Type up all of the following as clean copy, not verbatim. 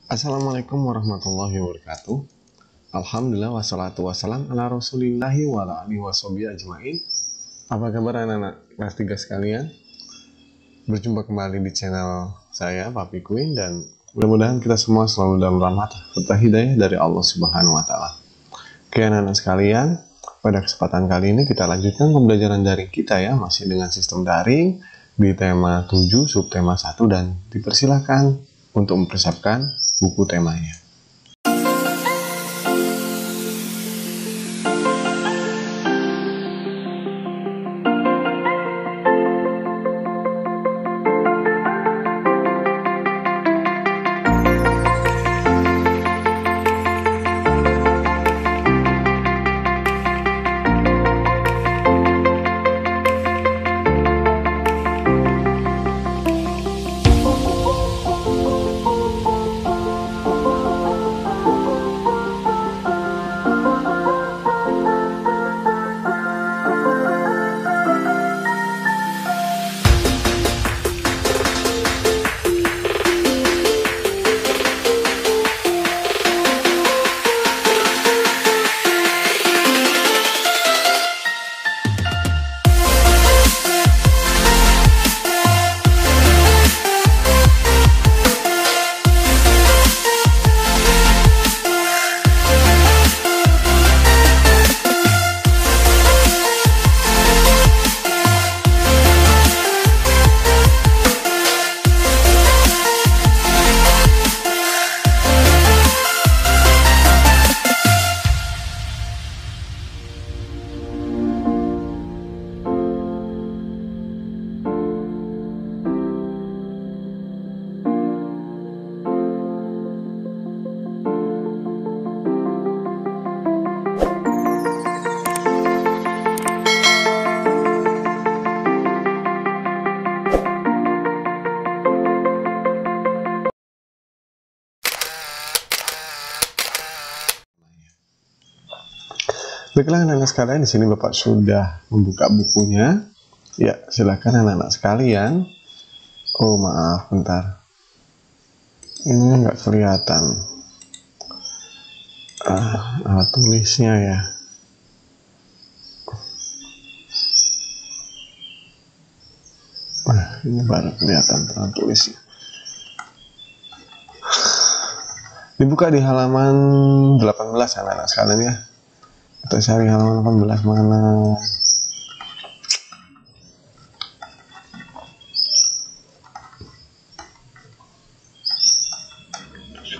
Assalamualaikum warahmatullahi wabarakatuh. Alhamdulillah wassalatu wassalam ala rasulillahi wa ala alihi washabihi ajmain. Apa kabar anak-anak kelas 3 sekalian? Berjumpa kembali di channel saya Papi Queen, dan mudah-mudahan kita semua selalu dalam rahmat serta hidayah dari Allah Subhanahu wa taala. Oke anak-anak sekalian, pada kesempatan kali ini kita lanjutkan pembelajaran daring kita ya, masih dengan sistem daring di tema 7 subtema 1, dan dipersilahkan untuk mempersiapkan buku temanya. Baiklah anak-anak sekalian, di sini Bapak sudah membuka bukunya. Ya, silakan anak-anak sekalian. Oh maaf, bentar. Ini nggak kelihatan. Alat tulisnya ya. Ini baru kelihatan alat tulisnya. Dibuka di halaman 18 anak-anak sekalian ya. Kita cari halaman 18 mana.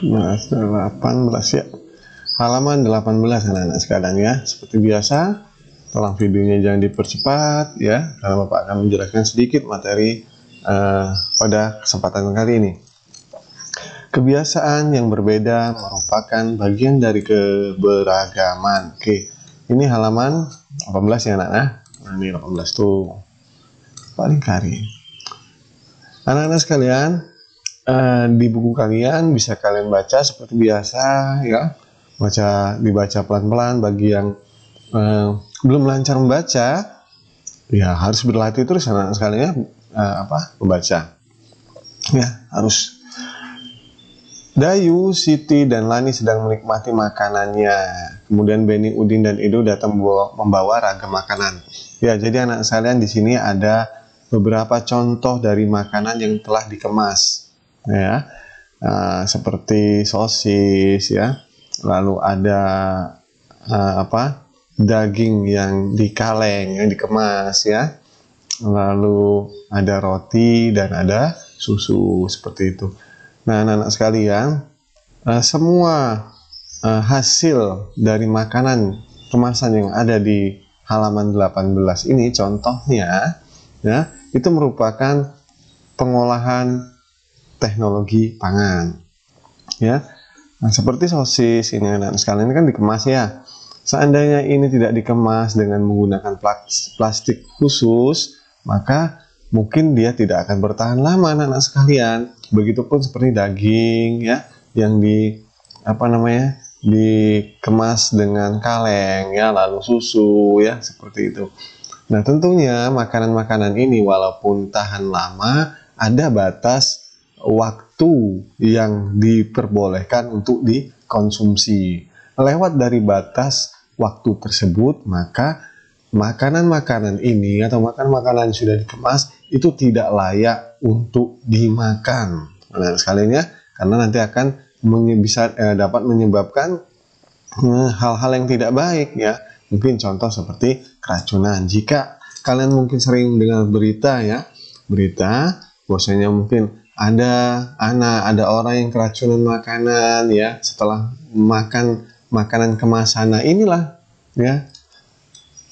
Mas 18 ya. Halaman 18 anak-anak sekalian ya. Seperti biasa, tolong videonya jangan dipercepat ya, karena Bapak akan menjelaskan sedikit materi pada kesempatan kali ini. Kebiasaan yang berbeda merupakan bagian dari keberagaman. Oke. Ini halaman 18 ya anak-anak. Nah, ini 18 tuh. Paling kari. Anak-anak sekalian, di buku kalian bisa kalian baca seperti biasa ya. Dibaca pelan-pelan. Bagi yang belum lancar membaca, ya harus berlatih terus anak-anak sekalian membaca. Ya, harus. Dayu, Siti, dan Lani sedang menikmati makanannya. Kemudian Beni, Udin, dan Edo datang membawa ragam makanan. Ya, jadi anak sekalian di sini ada beberapa contoh dari makanan yang telah dikemas. Ya, seperti sosis ya. Lalu ada daging yang dikaleng, yang dikemas ya. Lalu ada roti dan ada susu seperti itu. Nah, anak-anak sekalian, semua hasil dari makanan kemasan yang ada di halaman 18 ini, contohnya, ya, itu merupakan pengolahan teknologi pangan. Ya, nah, seperti sosis ini anak-anak sekalian kan dikemas ya. Seandainya ini tidak dikemas dengan menggunakan plastik khusus, maka mungkin dia tidak akan bertahan lama anak-anak sekalian. Begitupun seperti daging ya, yang dikemas dengan kaleng ya, lalu susu ya, seperti itu. Nah, tentunya makanan-makanan ini walaupun tahan lama, ada batas waktu yang diperbolehkan untuk dikonsumsi. Lewat dari batas waktu tersebut, maka makanan-makanan ini atau makanan-makanan yang sudah dikemas itu tidak layak untuk dimakan. Nah, sekalinya karena nanti akan dapat menyebabkan hal-hal yang tidak baik ya. Mungkin contoh seperti keracunan. Jika kalian mungkin sering dengar berita bahwasanya mungkin ada orang yang keracunan makanan ya setelah makan makanan kemasan. Nah, inilah ya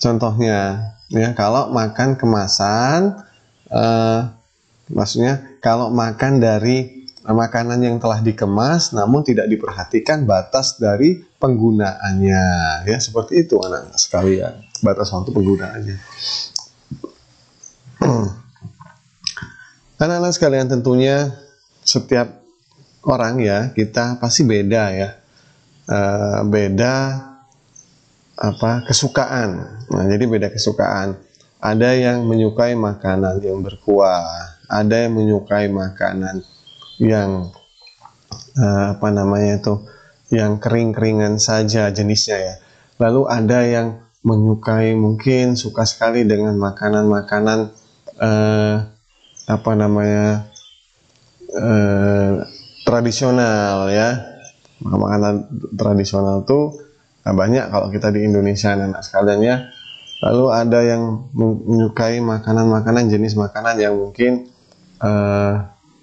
contohnya ya, kalau makan kemasan maksudnya kalau makan dari makanan yang telah dikemas namun tidak diperhatikan batas dari penggunaannya ya, seperti itu anak-anak sekalian, batas waktu penggunaannya. Anak-anak sekalian, tentunya setiap orang ya, kita pasti beda ya, beda kesukaan. Nah, jadi beda kesukaan. Ada yang menyukai makanan yang berkuah, ada yang menyukai makanan yang yang kering-keringan saja jenisnya ya. Lalu ada yang menyukai, mungkin suka sekali dengan makanan-makanan tradisional ya. Makanan tradisional tuh banyak kalau kita di Indonesia anak sekalian ya. Lalu ada yang menyukai makanan-makanan, jenis makanan yang mungkin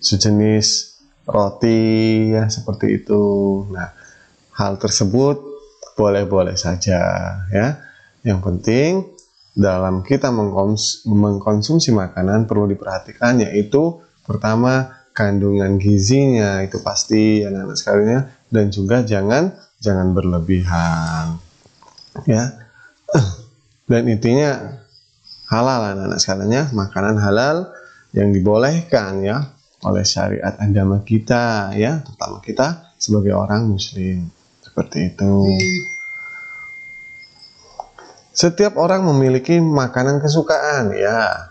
sejenis roti ya, seperti itu. Nah, hal tersebut boleh-boleh saja ya. Yang penting dalam kita mengkonsumsi makanan perlu diperhatikan, yaitu pertama kandungan gizinya itu pasti anak-anak sekalian, dan juga jangan berlebihan ya. Dan intinya halal anak-anak sekalian, makanan halal yang dibolehkan ya oleh syariat agama kita ya, terutama kita sebagai orang muslim, seperti itu. Setiap orang memiliki makanan kesukaan ya,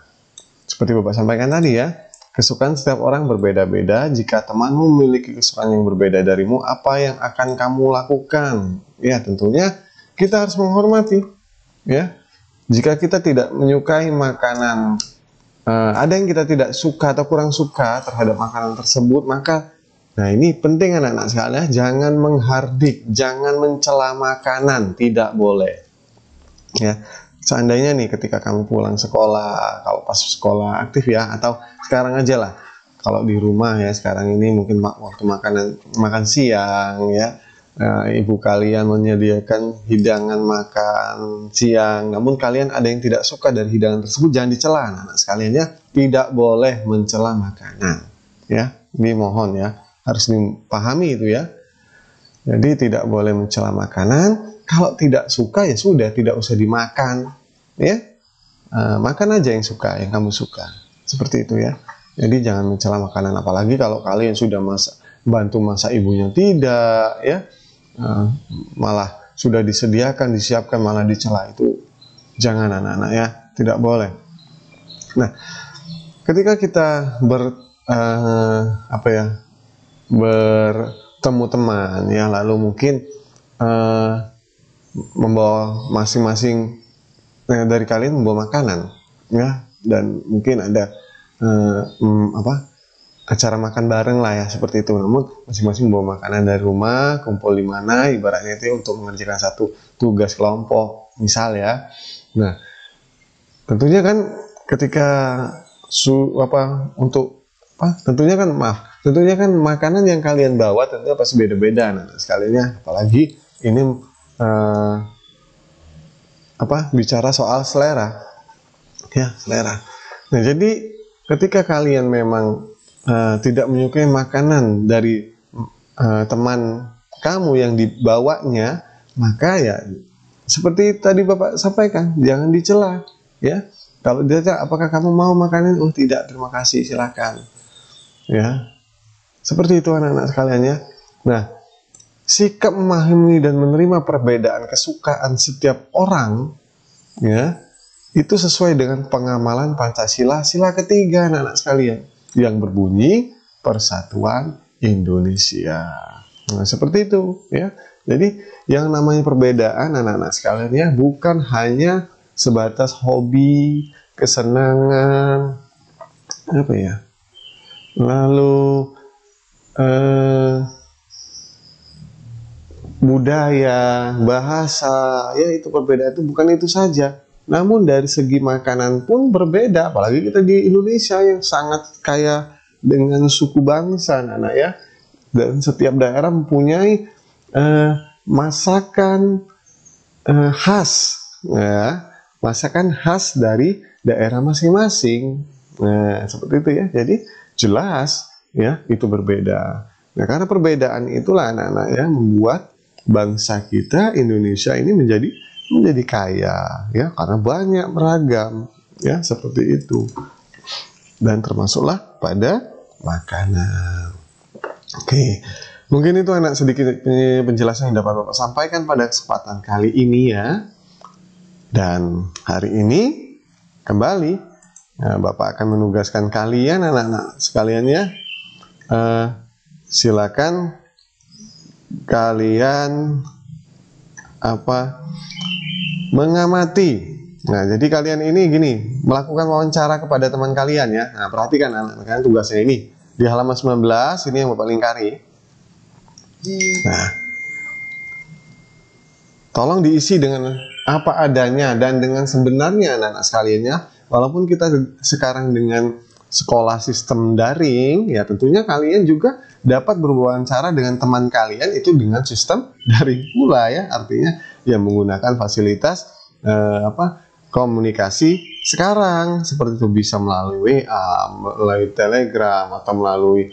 seperti Bapak sampaikan tadi ya. Kesukaan setiap orang berbeda-beda. Jika temanmu memiliki kesukaan yang berbeda darimu, apa yang akan kamu lakukan? Ya, tentunya kita harus menghormati ya. Jika kita tidak menyukai makanan, ada yang kita tidak suka atau kurang suka terhadap makanan tersebut, maka nah ini penting anak-anak sekalian, jangan menghardik, jangan mencela makanan, tidak boleh ya. Seandainya nih ketika kamu pulang sekolah, kalau pas sekolah aktif ya, atau sekarang aja lah, kalau di rumah ya sekarang ini mungkin waktu makan siang ya, ibu kalian menyediakan hidangan makan siang, namun kalian ada yang tidak suka dari hidangan tersebut, jangan dicela anak sekalian ya. Tidak boleh mencela makanan ya, dimohon ya, harus dipahami itu ya. Jadi tidak boleh mencela makanan. Kalau tidak suka ya sudah, tidak usah dimakan ya. Makan aja yang kamu suka, seperti itu ya. Jadi jangan mencela makanan, apalagi kalau kalian sudah bantu masak ibunya tidak ya, malah sudah disiapkan malah dicela, itu jangan anak-anak ya, tidak boleh. Nah, ketika kita bertemu teman ya, lalu mungkin membawa masing-masing dari kalian membawa makanan ya, dan mungkin ada acara makan bareng lah ya, seperti itu. Namun masing-masing membawa makanan dari rumah, kumpul di mana, ibaratnya itu untuk mengerjakan satu tugas kelompok misal ya. Nah, tentunya kan ketika tentunya kan makanan yang kalian bawa tentunya pasti beda-beda anak sekalian, apalagi ini bicara soal selera ya, selera. Nah, jadi ketika kalian memang tidak menyukai makanan dari teman kamu yang dibawanya, maka ya seperti tadi Bapak sampaikan, jangan dicela ya. Kalau dia tanya, apakah kamu mau makanan? Oh tidak, terima kasih, silakan ya. Seperti itu anak-anak sekalian ya. Nah, sikap memahami dan menerima perbedaan kesukaan setiap orang ya, itu sesuai dengan pengamalan Pancasila sila ketiga anak-anak sekalian, yang berbunyi Persatuan Indonesia. Nah, seperti itu ya. Jadi yang namanya perbedaan anak-anak sekalian ya bukan hanya sebatas hobi, kesenangan, apa ya? Lalu budaya, bahasa, ya itu perbedaan itu bukan itu saja. Namun dari segi makanan pun berbeda, apalagi kita di Indonesia yang sangat kaya dengan suku bangsa, anak-anak ya. Dan setiap daerah mempunyai masakan khas, ya, masakan khas dari daerah masing-masing. Nah, seperti itu ya. Jadi jelas ya itu berbeda. Nah, karena perbedaan itulah anak-anak ya membuat bangsa kita Indonesia ini menjadi kaya ya karena banyak beragam ya seperti itu. Dan termasuklah pada makanan. Oke, mungkin itu anak sedikit penjelasan yang dapat Bapak sampaikan pada kesempatan kali ini ya. Dan hari ini kembali Bapak akan menugaskan kalian anak-anak sekalian ya. Silakan kalian mengamati. Nah, jadi kalian ini gini, melakukan wawancara kepada teman kalian ya. Nah, perhatikan anak-anak kalian tugasnya ini. Di halaman 19, ini yang Bapak lingkari. Nah, tolong diisi dengan apa adanya dan dengan sebenarnya anak-anak sekalian ya. Walaupun kita sekarang dengan sekolah sistem daring, ya tentunya kalian juga dapat berwawancara dengan teman kalian itu dengan sistem daring pula ya. Artinya ya menggunakan fasilitas komunikasi sekarang seperti itu, bisa melalui WA, melalui Telegram atau melalui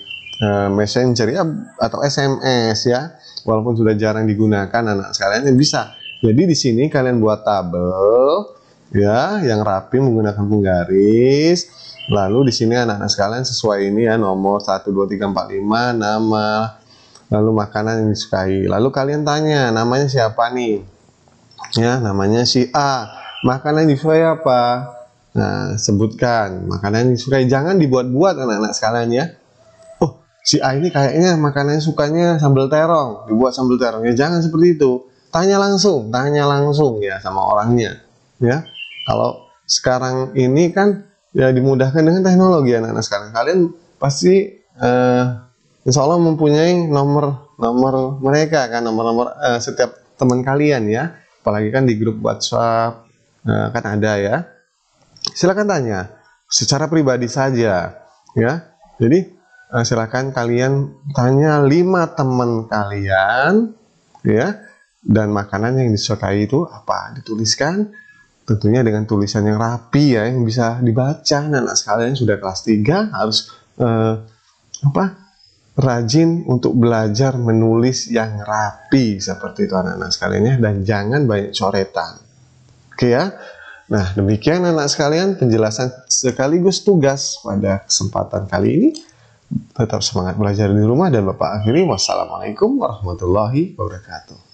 Messenger ya atau SMS ya. Walaupun sudah jarang digunakan anak sekalian ya bisa. Jadi di sini kalian buat tabel ya yang rapi menggunakan penggaris. Lalu di sini anak-anak sekalian sesuai ini ya nomor 1 2 3 4 5 nama, lalu makanan yang disukai. Lalu kalian tanya namanya siapa nih? Ya, namanya si A. Makanan yang disukai apa? Nah, sebutkan makanan yang disukai. Jangan dibuat-buat anak-anak sekalian ya. Oh, si A ini kayaknya makanannya sukanya sambal terong, dibuat sambal terong. Ya jangan seperti itu. Tanya langsung ya sama orangnya. Ya, kalau sekarang ini kan ya dimudahkan dengan teknologi anak-anak sekarang. Kalian pasti insya Allah mempunyai nomor mereka kan, nomor setiap teman kalian ya. Apalagi kan di grup WhatsApp kan ada ya. Silakan tanya secara pribadi saja ya. Jadi silakan kalian tanya 5 teman kalian ya, dan makanan yang disukai itu apa, dituliskan tentunya dengan tulisan yang rapi ya, yang bisa dibaca. Anak sekalian sudah kelas 3 harus rajin untuk belajar menulis yang rapi seperti itu anak-anak sekalian ya, dan jangan banyak coretan. Oke ya. Nah, demikian anak sekalian penjelasan sekaligus tugas pada kesempatan kali ini. Tetap semangat belajar di rumah dan Bapak akhiri wassalamualaikum warahmatullahi wabarakatuh.